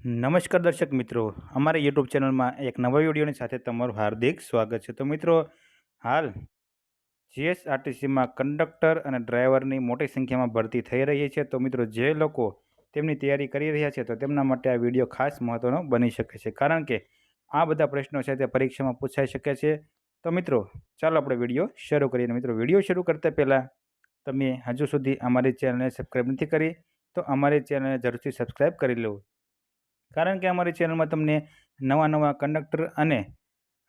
નમસ્કાર દર્શક મિત્રો, અમારા યુટ્યુબ ચેનલમાં એક નવા વિડીયોની સાથે તમારું હાર્દિક સ્વાગત છે. તો મિત્રો, હાલ જીએસઆરટીસીમાં કંડક્ટર અને ડ્રાઈવરની મોટી સંખ્યામાં ભરતી થઈ રહી છે. તો મિત્રો, જે લોકો તેમની તૈયારી કરી રહ્યા છે તો તેમના માટે આ વિડીયો ખાસ મહત્વનો બની શકે છે, કારણ કે આ બધા પ્રશ્નો છે તે પરીક્ષામાં પૂછાઈ શકે છે. તો મિત્રો, ચાલો આપણે વિડીયો શરૂ કરીએ. મિત્રો, વિડીયો શરૂ કરતા પહેલાં તમે હજુ સુધી અમારી ચેનલને સબસ્ક્રાઈબ નથી કરી તો અમારી ચેનલને જરૂરથી સબસ્ક્રાઈબ કરી લો, કારણ કે અમારી ચેનલમાં તમને નવા કંડક્ટર અને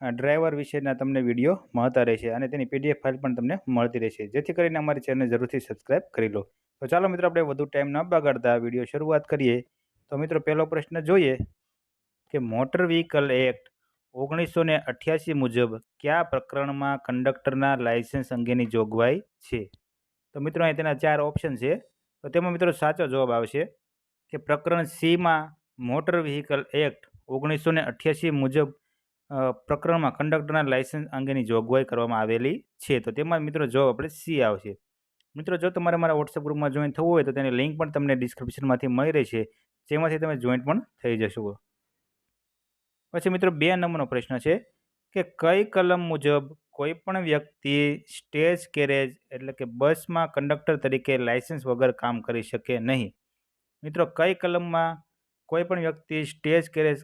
ડ્રાઈવર વિશેના તમને વિડીયો મળતા રહેશે અને તેની પીડીએફ ફાઇલ પણ તમને મળતી રહેશે, જેથી કરીને અમારી ચેનલને જરૂરથી સબસ્ક્રાઈબ કરી લો. તો ચાલો મિત્રો, આપણે વધુ ટાઈમ ન બગાડતા વિડીયો શરૂઆત કરીએ. તો મિત્રો, પહેલો પ્રશ્ન જોઈએ કે મોટર વ્હીકલ એક્ટ 1988 મુજબ કયા પ્રકરણમાં કંડક્ટરના લાયસન્સ અંગેની જોગવાઈ છે? તો મિત્રો, અહીં તેના 4 ઓપ્શન છે. તો તેમાં મિત્રો સાચો જવાબ આવશે કે પ્રકરણ સીમાં મોટર વ્હીકલ એક્ટ 1988 મુજબ પ્રકરણમાં કંડક્ટરના લાયસન્સ અંગેની જોગવાઈ કરવામાં આવેલી છે. તો તેમાં મિત્રો જવાબ આપણે સી આવશે. મિત્રો, જો તમારે મારા વોટ્સએપ ગ્રુપમાં જોઈન થવું હોય તો તેની લિંક પણ તમને ડિસ્ક્રિપ્શનમાંથી મળી રહેશે, જેમાંથી તમે જોઈન્ટ પણ થઈ જશો. પછી મિત્રો, 2 નંબરનો પ્રશ્ન છે કે કઈ કલમ મુજબ કોઈ પણ વ્યક્તિ સ્ટેજ કેરેજ એટલે કે બસમાં કંડક્ટર તરીકે લાયસન્સ વગર કામ કરી શકે નહીં? મિત્રો, કઈ કલમમાં કોઈ પણ વ્યક્તિ સ્ટેજ કેરેજ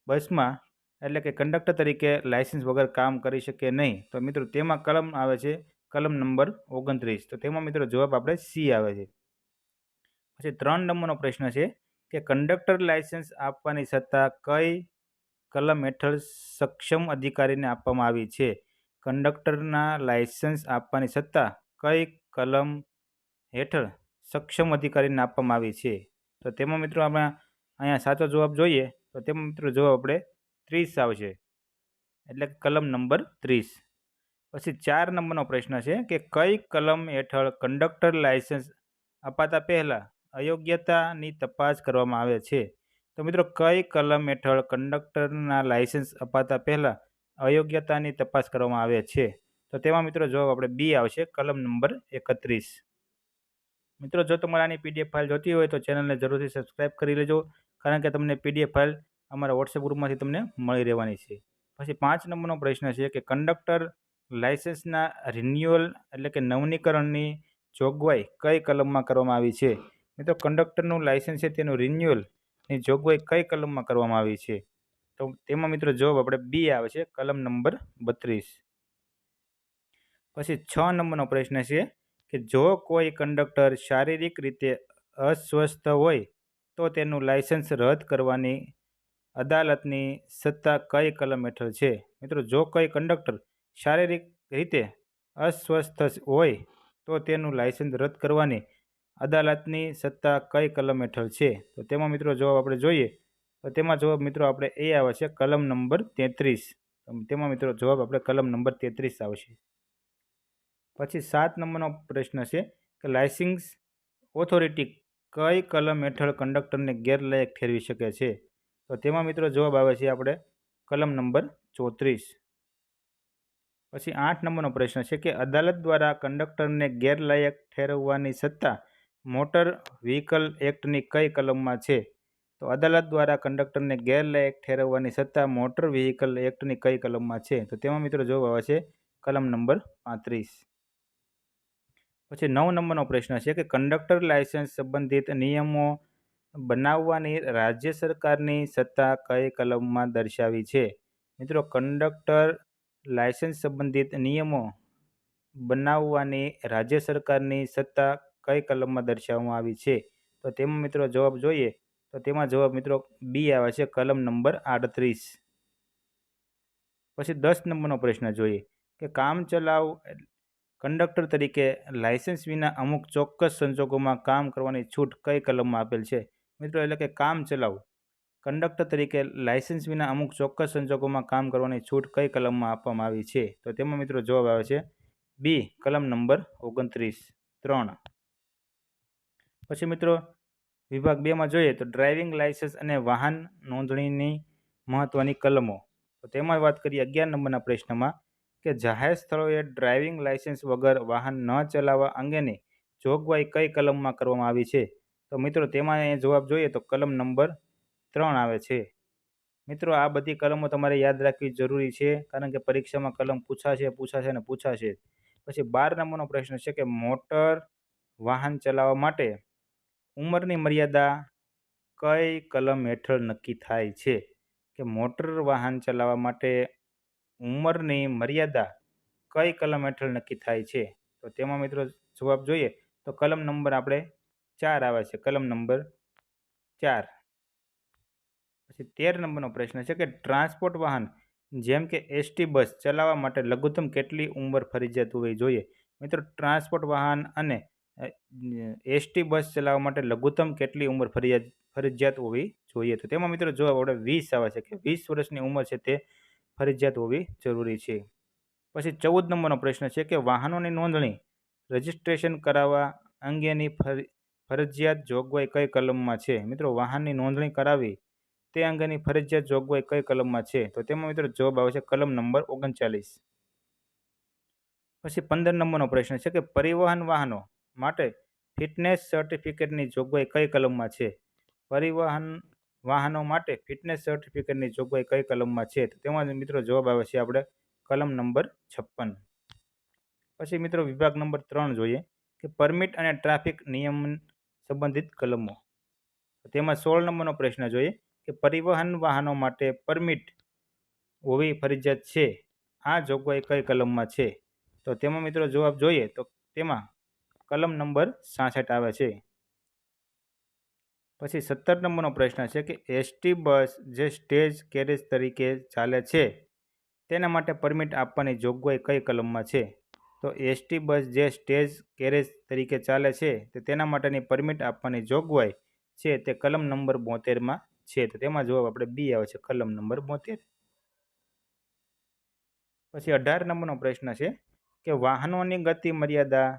બસમાં એટલે કે કંડક્ટર તરીકે લાયસન્સ વગર કામ કરી શકે નહીં? તો મિત્રો, તેમાં કલમ આવે છે કલમ નંબર 29. તો તેમાં મિત્રો જવાબ આપણે સી આવે છે. પછી 3 નંબરનો પ્રશ્ન છે કે કંડક્ટર લાયસન્સ આપવાની સત્તા કઈ કલમ હેઠળ સક્ષમ અધિકારીને આપવામાં આવી છે? કંડક્ટરના લાયસન્સ આપવાની સત્તા કઈ કલમ હેઠળ સક્ષમ અધિકારીને આપવામાં આવી છે? તો તેમાં મિત્રો આપણે અહીંયા સાચો જવાબ જોઈએ તો તેમાં મિત્રો જવાબ આપણે 30 આવશે, એટલે કલમ નંબર 30. પછી 4 નંબરનો પ્રશ્ન છે કે કઈ કલમ હેઠળ કંડક્ટર લાયસન્સ અપાતા પહેલા અયોગ્યતાની તપાસ કરવામાં આવે છે? તો મિત્રો, કઈ કલમ હેઠળ કંડક્ટરના લાયસન્સ અપાતા પહેલા અયોગ્યતાની તપાસ કરવામાં આવે છે? તો તેમાં મિત્રો જવાબ આપણે બી આવશે, કલમ નંબર 31. મિત્રો, જો તમારે આની પીડીએફ ફાઇલ જોતી હોય તો ચેનલને જરૂરથી સબસ્ક્રાઈબ કરી લેજો, કારણ કે તમને પીડીએફ ફાઇલ અમારા વોટ્સએપ ગ્રુપમાંથી તમને મળી રહેવાની છે. પછી 5 નંબરનો પ્રશ્ન છે કે કંડક્ટર લાયસન્સના રિન્યુઅલ એટલે કે નવીનીકરણની જોગવાઈ કઈ કલમમાં કરવામાં આવી છે? મિત્રો, કંડક્ટરનું લાયસન્સ છે તેનું રિન્યુઅલની જોગવાઈ કઈ કલમમાં કરવામાં આવી છે? તો તેમાં મિત્રો જવાબ આપણે બી આવે છે, કલમ નંબર 32. પછી 6 નંબરનો પ્રશ્ન છે કે જો કોઈ કંડક્ટર શારીરિક રીતે અસ્વસ્થ હોય તો તેનું લાયસન્સ રદ કરવાની અદાલતની સત્તા કઈ કલમ હેઠળ છે? મિત્રો, જો કોઈ કંડક્ટર શારીરિક રીતે અસ્વસ્થ હોય તો તેનું લાયસન્સ રદ કરવાની અદાલતની સત્તા કઈ કલમ હેઠળ છે? તો તેમાં મિત્રો જવાબ આપણે જોઈએ તો તેમાં જવાબ મિત્રો આપણે એ આવે છે, કલમ નંબર 33. તેમાં મિત્રો જવાબ આપણે કલમ નંબર 33 આવશે. પછી 7 નંબરનો પ્રશ્ન છે કે લાયસન્સ ઓથોરિટી કઈ કલમ હેઠળ કંડક્ટરને ગેરલાયક ઠેરવી શકે છે? તો તેમાં મિત્રો જવાબ આવે છે આપણે કલમ નંબર 34. પછી 8 નંબરનો પ્રશ્ન છે કે અદાલત દ્વારા કંડક્ટરને ગેરલાયક ઠેરવવાની સત્તા મોટર વ્હીકલ એક્ટની કઈ કલમમાં છે? તો અદાલત દ્વારા કંડક્ટરને ગેરલાયક ઠેરવવાની સત્તા મોટર વ્હીકલ એક્ટની કઈ કલમમાં છે? તો તેમાં મિત્રો જવાબ આવે છે કલમ નંબર 35. પછી 9 નંબરનો પ્રશ્ન છે કે કંડક્ટર લાયસન્સ સંબંધિત નિયમો બનાવવાની રાજ્ય સરકારની સત્તા કઈ કલમમાં દર્શાવી છે? મિત્રો, કંડક્ટર લાયસન્સ સંબંધિત નિયમો બનાવવાની રાજ્ય સરકારની સત્તા કઈ કલમમાં દર્શાવવામાં આવી છે? તો તેમાં મિત્રો જવાબ જોઈએ તો તેમાં જવાબ મિત્રો બી આવે છે, કલમ નંબર 38. પછી 10 નંબરનો પ્રશ્ન જોઈએ કે કામચલાઉ કંડક્ટર તરીકે લાયસન્સ વિના અમુક ચોક્કસ સંજોગોમાં કામ કરવાની છૂટ કઈ કલમમાં આપેલ છે? મિત્રો, એટલે કે કામચલાઉ કંડક્ટર તરીકે લાયસન્સ વિના અમુક ચોક્કસ સંજોગોમાં કામ કરવાની છૂટ કઈ કલમમાં આપવામાં આવી છે? તો તેમાં મિત્રો જવાબ આવે છે બી, કલમ નંબર 29(3). પછી મિત્રો વિભાગ 2માં જોઈએ તો ડ્રાઇવિંગ લાયસન્સ અને વાહન નોંધણીની મહત્વની કલમો. તો તેમાં વાત કરીએ 11 નંબરના પ્રશ્નમાં કે જાહેર સ્થળોએ ડ્રાઇવિંગ લાયસન્સ વગર વાહન ન ચલાવવા અંગેની જોગવાઈ કઈ કલમમાં કરવામાં આવી છે? તો મિત્રો તેમાં જવાબ જોઈએ તો કલમ નંબર 3 આવે છે। મિત્રો આ બધી કલમો તમારે યાદ રાખવી જરૂરી છે, કારણ કે પરીક્ષામાં કલમ પૂછાશે અને પૂછાશે જ। પછી 12 નંબરનો પ્રશ્ન છે કે મોટર વાહન ચલાવવા માટે ઉંમરની મર્યાદા કઈ કલમ હેઠળ નક્કી થાય છે? કે મોટર વાહન ચલાવવા માટે ઉંમરની મર્યાદા કઈ કલમ હેઠળ નક્કી થાય છે? તો તેમાં મિત્રો જવાબ જોઈએ તો કલમ નંબર આપણે 4 આવે છે, કલમ નંબર 4। પછી 13 નંબરનો પ્રશ્ન છે કે ટ્રાન્સપોર્ટ વાહન જેમ કે એસટી બસ ચલાવવા માટે લઘુત્તમ કેટલી ઉંમર ફરજિયાત હોવી જોઈએ? મિત્રો ટ્રાન્સપોર્ટ વાહન અને એસટી બસ ચલાવવા માટે લઘુત્તમ કેટલી ઉંમર ફરજિયાત હોવી જોઈએ? તો તેમાં મિત્રો જવાબ આપણે 20 આવે છે, કે 20 વર્ષની ઉંમર છે તે ફરજિયાત હોવી જરૂરી છે। પછી 14 નંબરનો પ્રશ્ન છે કે વાહનોની નોંધણી રજીસ્ટ્રેશન કરાવવા અંગેની ફરજિયાત જોગવાઈ કઈ કલમમાં છે? મિત્રો વાહનની નોંધણી કરાવી તે અંગેની ફરજિયાત જોગવાઈ કઈ કલમમાં છે? તો તેમાં મિત્રો જવાબ આવે છે કલમ નંબર 39। પછી 15 નંબરનો પ્રશ્ન છે કે પરિવહન વાહનો માટે ફિટનેસ સર્ટિફિકેટની જોગવાઈ કઈ કલમમાં છે? પરિવહન વાહનો માટે ફિટનેસ સર્ટિફિકેટની જોગવાઈ કઈ કલમમાં છે? તો તેમાં મિત્રો જવાબ આવે છે આપણે કલમ નંબર 56। પછી મિત્રો વિભાગ નંબર 3 જોઈએ કે પરમિટ અને ટ્રાફિક નિયમન સંબંધિત કલમો। તેમાં 16 નંબરનો પ્રશ્ન જોઈએ કે પરિવહન વાહનો માટે પરમિટ હોવી ફરજિયાત છે, આ જોગવાઈ કઈ કલમમાં છે? તો તેમાં મિત્રો જવાબ જોઈએ તો તેમાં કલમ નંબર 66 આવે છે। પછી 17 નંબરનો પ્રશ્ન છે કે એસટી બસ જે સ્ટેજ કેરેજ તરીકે ચાલે છે તેના માટે પરમિટ આપવાની જોગવાઈ કઈ કલમમાં છે? તો એસટી બસ જે સ્ટેજ કેરેજ તરીકે ચાલે છે તે તેના માટેની પરમિટ આપવાની જોગવાઈ છે તે કલમ નંબર 72માં છે। તો તેમાં જવાબ આપણે બી આવે છે, કલમ નંબર 72। પછી 18 નંબરનો પ્રશ્ન છે કે વાહનોની ગતિ મર્યાદા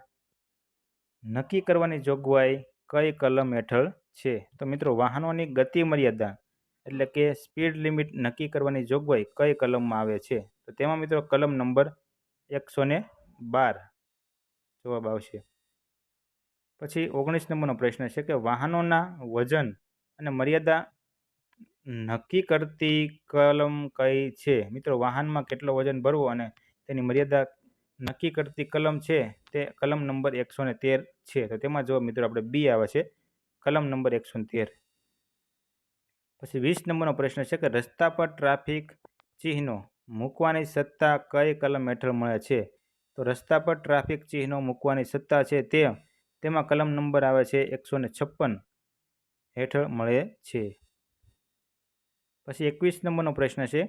નક્કી કરવાની જોગવાઈ કઈ કલમ હેઠળ છે? તો મિત્રો વાહનોની ગતિ મર્યાદા એટલે કે સ્પીડ લિમિટ નક્કી કરવાની જોગવાઈ કઈ કલમમાં આવે છે? તો તેમાં મિત્રો કલમ નંબર 112 જવાબ આવશે। પછી 19 નંબરનો પ્રશ્ન છે કે વાહનોના વજન અને મર્યાદા નક્કી કરતી કલમ કઈ છે? મિત્રો વાહનમાં કેટલો વજન ભરવો અને તેની મર્યાદા નક્કી કરતી કલમ છે તે કલમ નંબર 113 છે। તો તેમાં જવાબ મિત્રો આપણે બી આવે છે, કલમ નંબર 113। પછી 20 નંબરનો પ્રશ્ન છે કે રસ્તા પર ટ્રાફિક ચિહ્નો મૂકવાની સત્તા કઈ કલમ હેઠળ મળે છે? તો રસ્તા પર ટ્રાફિક ચિહ્નો મૂકવાની સત્તા છે તેમાં કલમ નંબર આવે છે 156 હેઠળ મળે છે। પછી 21 નંબરનો પ્રશ્ન છે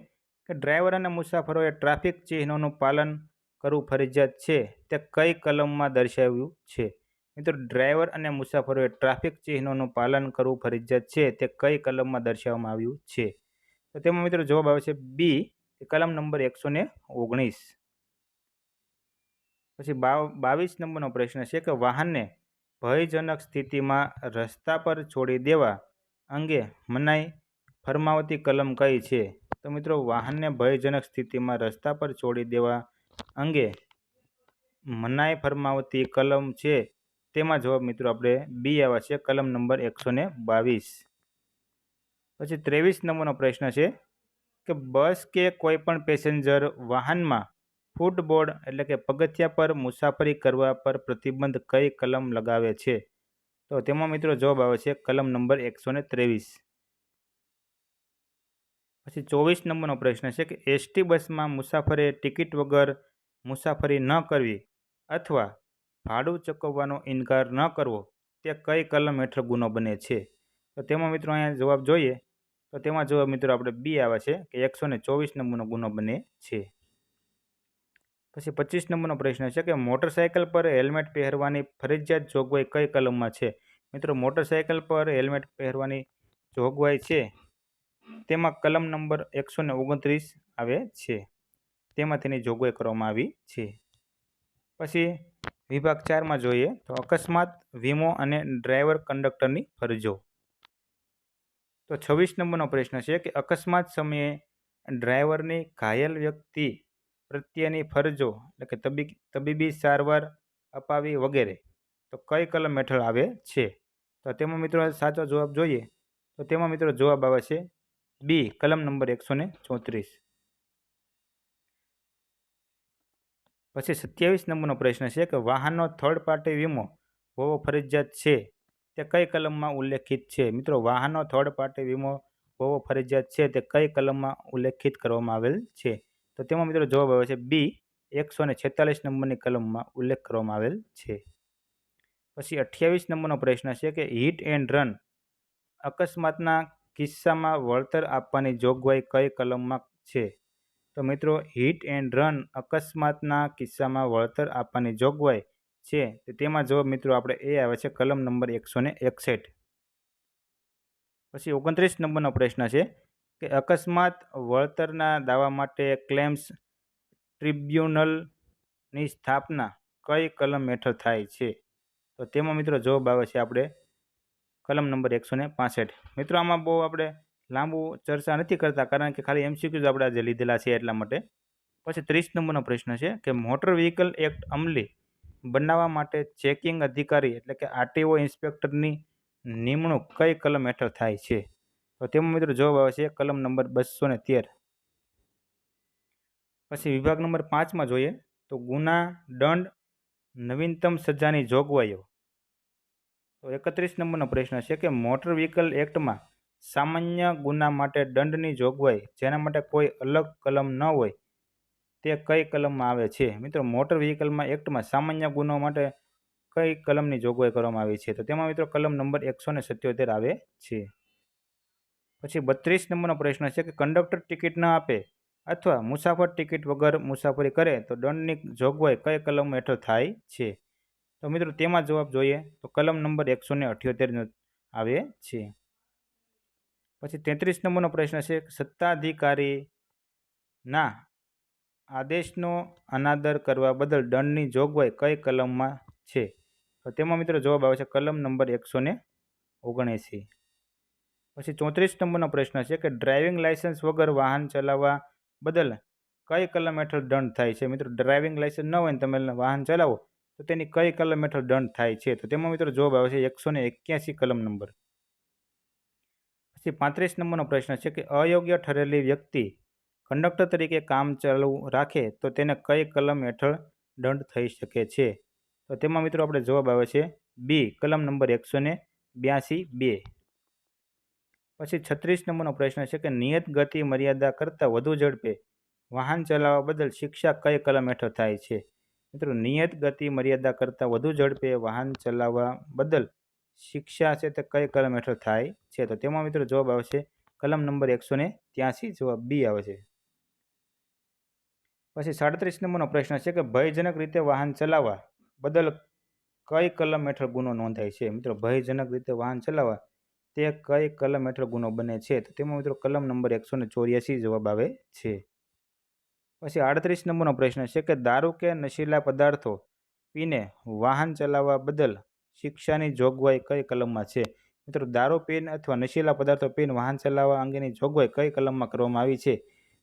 કે ડ્રાઈવર અને મુસાફરોએ ટ્રાફિક ચિહ્નોનું પાલન કરવું ફરજિયાત છે તે કઈ કલમમાં દર્શાવ્યું છે? મિત્રો ડ્રાઈવર અને મુસાફરોએ ટ્રાફિક ચિહ્નોનું પાલન કરવું ફરજિયાત છે તે કઈ કલમમાં દર્શાવવામાં આવ્યું છે? તો તેમાં મિત્રો જવાબ આવે છે બી, કલમ નંબર 119। પછી 22 નંબરનો પ્રશ્ન છે કે વાહનને ભયજનક સ્થિતિમાં રસ્તા પર છોડી દેવા અંગે મનાઈ ફરમાવતી કલમ કઈ છે? તો મિત્રો વાહનને ભયજનક સ્થિતિમાં રસ્તા પર છોડી દેવા અંગે મનાઈ ફરમાવતી કલમ છે તેમાં જવાબ મિત્રો આપણે બી આવે છે, કલમ નંબર 122। પછી 23 નંબરનો પ્રશ્ન છે કે બસ કે કોઈ પણ પેસેન્જર વાહનમાં ફૂટબોર્ડ એટલે કે પગથિયા પર મુસાફરી કરવા પર પ્રતિબંધ કઈ કલમ લગાવે છે? તો તેમાં મિત્રો જવાબ આવે છે કલમ નંબર 123। પછી 24 નંબરનો પ્રશ્ન છે કે એસટી બસમાં મુસાફરે ટિકિટ વગર મુસાફરી ન કરવી અથવા ભાડું ચૂકવવાનો ઇનકાર ન કરવો તે કઈ કલમ હેઠળ ગુનો બને છે? તો તેમાં મિત્રો અહીંયા જવાબ જોઈએ તો તેમાં જવાબ મિત્રો આપણે બી આવે છે કે 124 નંબરનો ગુનો બને છે। પછી 25 નંબરનો પ્રશ્ન છે કે મોટરસાયકલ પર હેલ્મેટ પહેરવાની ફરજિયાત જોગવાઈ કઈ કલમમાં છે? મિત્રો મોટરસાયકલ પર હેલ્મેટ પહેરવાની જોગવાઈ છે તેમાં કલમ નંબર 129 આવે છે, તેમાં તેની જોગવાઈ કરવામાં આવી છે। પછી વિભાગ 4માં જોઈએ તો અકસ્માત વીમો અને ડ્રાઈવર કંડક્ટરની ફરજો। તો 26 નંબરનો પ્રશ્ન છે કે અકસ્માત સમયે ડ્રાઈવરની ઘાયલ વ્યક્તિ પ્રત્યેની ફરજો એટલે કે તબીબી સારવાર અપાવી વગેરે તો કઈ કલમ હેઠળ આવે છે? તો તેમાં મિત્રો સાચો જવાબ જોઈએ તો તેમાં મિત્રો જવાબ આવે છે બી, કલમ નંબર 134. પછી 27 નંબરનો પ્રશ્ન છે કે વાહનનો થર્ડ પાર્ટી વીમો હોવો ફરજિયાત છે તે કઈ કલમમાં ઉલ્લેખિત છે? મિત્રો, વાહનનો થર્ડ પાર્ટી વીમો હોવો ફરજિયાત છે તે કઈ કલમમાં ઉલ્લેખિત કરવામાં આવેલ છે? તો તેમાં મિત્રો જવાબ આવે છે બી, 146 નંબરની કલમમાં ઉલ્લેખ કરવામાં આવેલ છે. પછી 28 નંબરનો પ્રશ્ન છે કે હિટ એન્ડ રન અકસ્માતના કિસ્સામાં વળતર આપવાની જોગવાઈ કઈ કલમમાં છે? તો મિત્રો, હિટ એન્ડ રન અકસ્માતના કિસ્સામાં વળતર આપવાની જોગવાઈ છે તેમાં જવાબ મિત્રો આપણે એ આવે છે કલમ નંબર 161. પછી 29 નંબરનો પ્રશ્ન છે કે અકસ્માત વળતરના દાવા માટે ક્લેમ્સ ટ્રિબ્યુનલની સ્થાપના કઈ કલમ હેઠળ થાય છે? તો તેમાં મિત્રો જવાબ આવે છે આપણે કલમ નંબર 165. મિત્રો, આમાં બહુ આપણે લાંબુ ચર્ચા નથી કરતા કારણ કે ખાલી MCQ આપણે આજે લીધેલા છે એટલા માટે. પછી 30 નંબરનો પ્રશ્ન છે કે મોટર વ્હીકલ એક્ટ અમલી બનાવવા માટે ચેકિંગ અધિકારી એટલે કે RTO ઇન્સ્પેક્ટરની નિમણૂક કઈ કલમ હેઠળ થાય છે? તો તેમાં મિત્રો જવાબ આવે છે કલમ નંબર 213. પછી વિભાગ નંબર 5માં જોઈએ તો ગુના, દંડ, નવીનતમ સજાની જોગવાઈઓ. તો 31 નંબરનો પ્રશ્ન છે કે મોટર વ્હીકલ એક્ટમાં સામાન્ય ગુના માટે દંડની જોગવાઈ જેના માટે કોઈ અલગ કલમ ન હોય તે કઈ કલમમાં આવે છે? મિત્રો, મોટર વ્હીકલમાં એક્ટમાં સામાન્ય ગુનો માટે કઈ કલમની જોગવાઈ કરવામાં આવી છે? તો તેમાં મિત્રો કલમ નંબર 177 આવે છે. પછી 32 નંબરનો પ્રશ્ન છે કે કંડક્ટર ટિકિટ ન આપે અથવા મુસાફર ટિકિટ વગર મુસાફરી કરે તો દંડની જોગવાઈ કઈ કલમ હેઠળ થાય છે? તો મિત્રો તેમાં જવાબ જોઈએ તો કલમ નંબર 178 આવે છે. પછી 33 નંબરનો પ્રશ્ન છે સત્તાધિકારીના આદેશનો અનાદર કરવા બદલ દંડની જોગવાઈ કઈ કલમમાં છે? તો તેમાં મિત્રો જવાબ આવે છે કલમ નંબર 179. પછી 34 નંબરનો પ્રશ્ન છે કે ડ્રાઇવિંગ લાયસન્સ વગર વાહન ચલાવવા બદલ કઈ કલમ હેઠળ દંડ થાય છે? મિત્રો, ડ્રાઇવિંગ લાયસન્સ ન હોય ને તમે વાહન ચલાવો તો તેની કઈ કલમ હેઠળ દંડ થાય છે? તો તેમાં મિત્રો જવાબ આવે છે 181 કલમ નંબર. પછી 35 નંબરનો પ્રશ્ન છે કે અયોગ્ય ઠરેલી વ્યક્તિ કંડક્ટર તરીકે કામ ચાલુ રાખે તો તેને કઈ કલમ હેઠળ દંડ થઈ શકે છે? તો તેમાં મિત્રો આપણે જવાબ આવે છે બી, કલમ નંબર 182. પછી 36 નંબરનો પ્રશ્ન છે કે નિયત ગતિ મર્યાદા કરતાં વધુ ઝડપે વાહન ચલાવવા બદલ શિક્ષા કઈ કલમ હેઠળ થાય છે? મિત્રો, નિયત ગતિ મર્યાદા કરતાં વધુ ઝડપે વાહન ચલાવવા બદલ શિક્ષા છે તે કઈ કલમ હેઠળ થાય છે? તો તેમાં મિત્રો જવાબ આવશે કલમ નંબર 183. જવાબ બી આવે છે. પછી 37 નંબરનો પ્રશ્ન છે કે ભયજનક રીતે વાહન ચલાવવા બદલ કઈ કલમ હેઠળ ગુનો નોંધાય છે? મિત્રો, ભયજનક રીતે વાહન ચલાવવા તે કઈ કલમ હેઠળ ગુનો બને છે? તો તેમાં મિત્રો કલમ નંબર 184 જવાબ આવે છે. પછી 38 નંબરનો પ્રશ્ન છે કે દારૂ કે નશીલા પદાર્થો પીને વાહન ચલાવવા બદલ શિક્ષાની જોગવાઈ કઈ કલમમાં છે? મિત્રો, દારૂ પીને અથવા નશીલા પદાર્થો પીને વાહન ચલાવવા અંગેની જોગવાઈ કઈ કલમમાં કરવામાં આવી છે?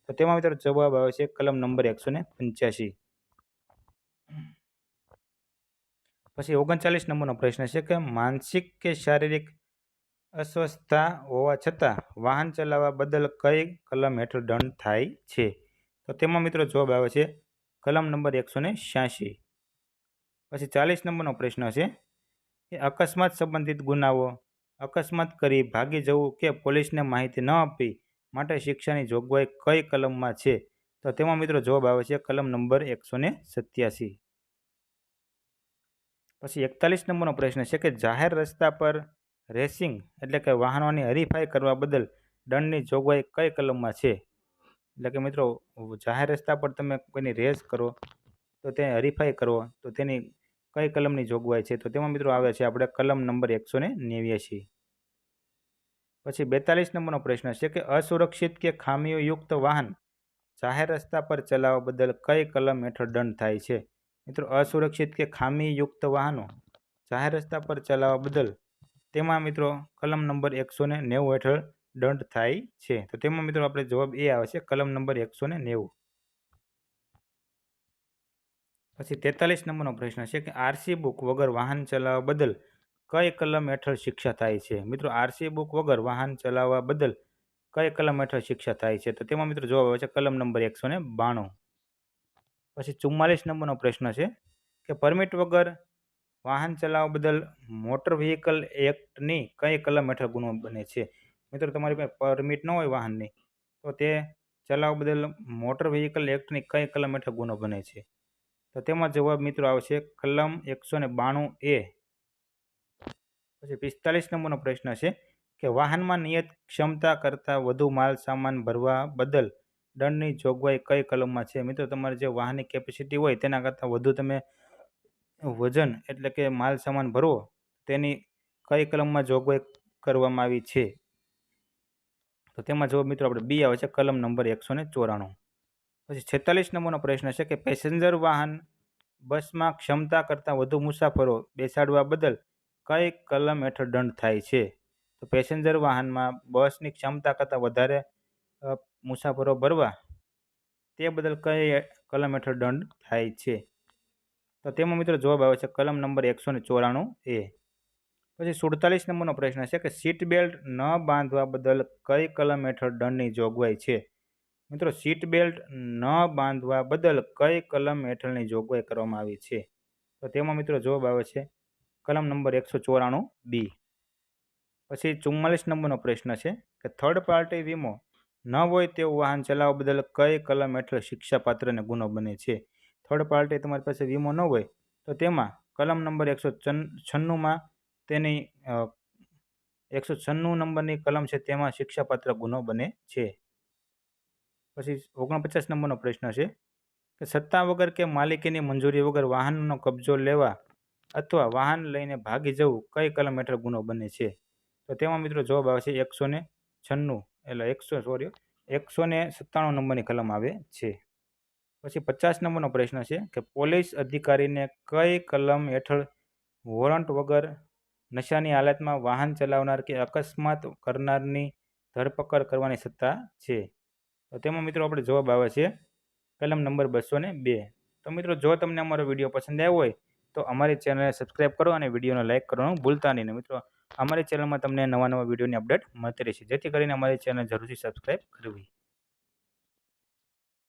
તો તેમાં મિત્રો જવાબ આવે છે કલમ નંબર 185. પછી 39 નંબરનો પ્રશ્ન છે કે માનસિક કે શારીરિક અસ્વસ્થતા હોવા છતાં વાહન ચલાવવા બદલ કઈ કલમ હેઠળ દંડ થાય છે? તો તેમાં મિત્રો જવાબ આવે છે કલમ નંબર 186. પછી 40 નંબરનો પ્રશ્ન છે કે અકસ્માત સંબંધિત ગુનાઓ, અકસ્માત કરી ભાગી જવું કે પોલીસને માહિતી ન આપવી માટે શિક્ષાની જોગવાઈ કઈ કલમમાં છે? તો તેમાં મિત્રો જવાબ આવે છે કલમ નંબર 187. પછી 41 નંબરનો પ્રશ્ન છે કે જાહેર રસ્તા પર રેસિંગ એટલે કે વાહનોની હરીફાઈ કરવા બદલ દંડની જોગવાઈ કઈ કલમમાં છે? એટલે કે મિત્રો, જાહેર રસ્તા પર તમે કોઈની રેસ કરો તો તે હરીફાઈ કરો તો તેની કઈ કલમની જોગવાઈ છે? તો તેમાં મિત્રો આવે છે આપણે કલમ નંબર 189. પછી 42 નંબરનો પ્રશ્ન છે કે અસુરક્ષિત કે ખામીયુક્ત વાહન જાહેર રસ્તા પર ચલાવવા બદલ કઈ કલમ હેઠળ દંડ થાય છે? મિત્રો, અસુરક્ષિત કે ખામીયુક્ત વાહનો જાહેર રસ્તા પર ચલાવવા બદલ તેમાં મિત્રો કલમ નંબર 190 હેઠળ દંડ થાય છે. તો તેમાં મિત્રો આપણે જવાબ એ આવે છે કલમ નંબર 190. પછી 43 નંબરનો પ્રશ્ન છે કે આરસી બુક વગર વાહન ચલાવવા બદલ કઈ કલમ હેઠળ શિક્ષા થાય છે? મિત્રો આરસી બુક વગર વાહન ચલાવવા બદલ કઈ કલમ હેઠળ શિક્ષા થાય છે? તો તેમાં મિત્રો જવાબ આવે છે કલમ નંબર 192. પછી 44 નંબરનો પ્રશ્ન છે કે પરમિટ વગર વાહન ચલાવવા બદલ મોટર વ્હીકલ એક્ટની કઈ કલમ હેઠળ ગુનો બને છે? મિત્રો તમારી પાસે પરમિટ ન હોય વાહનની તો તે ચલાવવા બદલ મોટર વ્હીકલ એક્ટની કઈ કલમ હેઠળ ગુનો બને છે? તો તેમાં જવાબ મિત્રો આવશે કલમ 192A. પછી 45 નંબરનો પ્રશ્ન છે કે વાહનમાં નિયત ક્ષમતા કરતાં વધુ માલ સામાન ભરવા બદલ દંડની જોગવાઈ કઈ કલમમાં છે? મિત્રો તમારે જે વાહનની કેપેસિટી હોય તેના કરતાં વધુ તમે વજન એટલે કે માલ સામાન ભરવો તેની કઈ કલમમાં જોગવાઈ કરવામાં આવી છે? તો તેમાં જવાબ મિત્રો આપણે બી આવે છે કલમ નંબર 194. પછી 46 નંબરનો પ્રશ્ન છે કે પેસેન્જર વાહન બસમાં ક્ષમતા કરતાં વધુ મુસાફરો બેસાડવા બદલ કઈ કલમ હેઠળ દંડ થાય છે? તો પેસેન્જર વાહનમાં બસની ક્ષમતા કરતાં વધારે મુસાફરો ભરવા તે બદલ કઈ કલમ હેઠળ દંડ થાય છે? તો તેમાં મિત્રો જવાબ આવે છે કલમ નંબર 194A. પછી 47 નંબરનો પ્રશ્ન છે કે સીટ બેલ્ટ ન બાંધવા બદલ કઈ કલમ હેઠળ દંડની જોગવાઈ છે? મિત્રો સીટ બેલ્ટ ન બાંધવા બદલ કઈ કલમ હેઠળની જોગવાઈ કરવામાં આવી છે? તો તેમાં મિત્રો જવાબ આવે છે કલમ નંબર 194B. પછી 44 નંબરનો પ્રશ્ન છે કે થર્ડ પાર્ટી વીમો ન હોય તેવું વાહન ચલાવવા બદલ કઈ કલમ હેઠળ શિક્ષાપાત્રને ગુનો બને છે? થર્ડ પાર્ટી તમારી પાસે વીમો ન હોય તો તેમાં કલમ નંબર 196માં તેની 196 નંબરની કલમ છે તેમાં શિક્ષાપાત્ર ગુનો બને છે. પછી 49 નંબરનો પ્રશ્ન છે કે સત્તા વગર કે માલિકીની મંજૂરી વગર વાહનનો કબજો લેવા અથવા વાહન લઈને ભાગી જવું કઈ કલમ હેઠળ ગુનો બને છે? તો તેમાં મિત્રો જવાબ આવે છે 196 એટલે 197 નંબરની કલમ આવે છે. પછી 50 નંબરનો પ્રશ્ન છે કે પોલીસ અધિકારીને કઈ કલમ હેઠળ વોરંટ વગર નશાની હાલતમાં વાહન ચલાવનાર કે અકસ્માત કરનારની ધરપકડ કરવાની સત્તા છે? તો તેમાં મિત્રો આપણે જવાબ આવે છે કલમ નંબર 202. તો મિત્રો જો તમને અમારો વિડીયો પસંદ આવ્યો હોય તો અમારી ચેનલને સબસ્ક્રાઈબ કરો અને વિડીયોને લાઇક કરવાનું ભૂલતા નહીં. મિત્રો અમારી ચેનલમાં તમને નવા વિડીયોની અપડેટ મળતી રહેશે, જેથી કરીને અમારી ચેનલ જરૂરથી સબસ્ક્રાઈબ કરવી.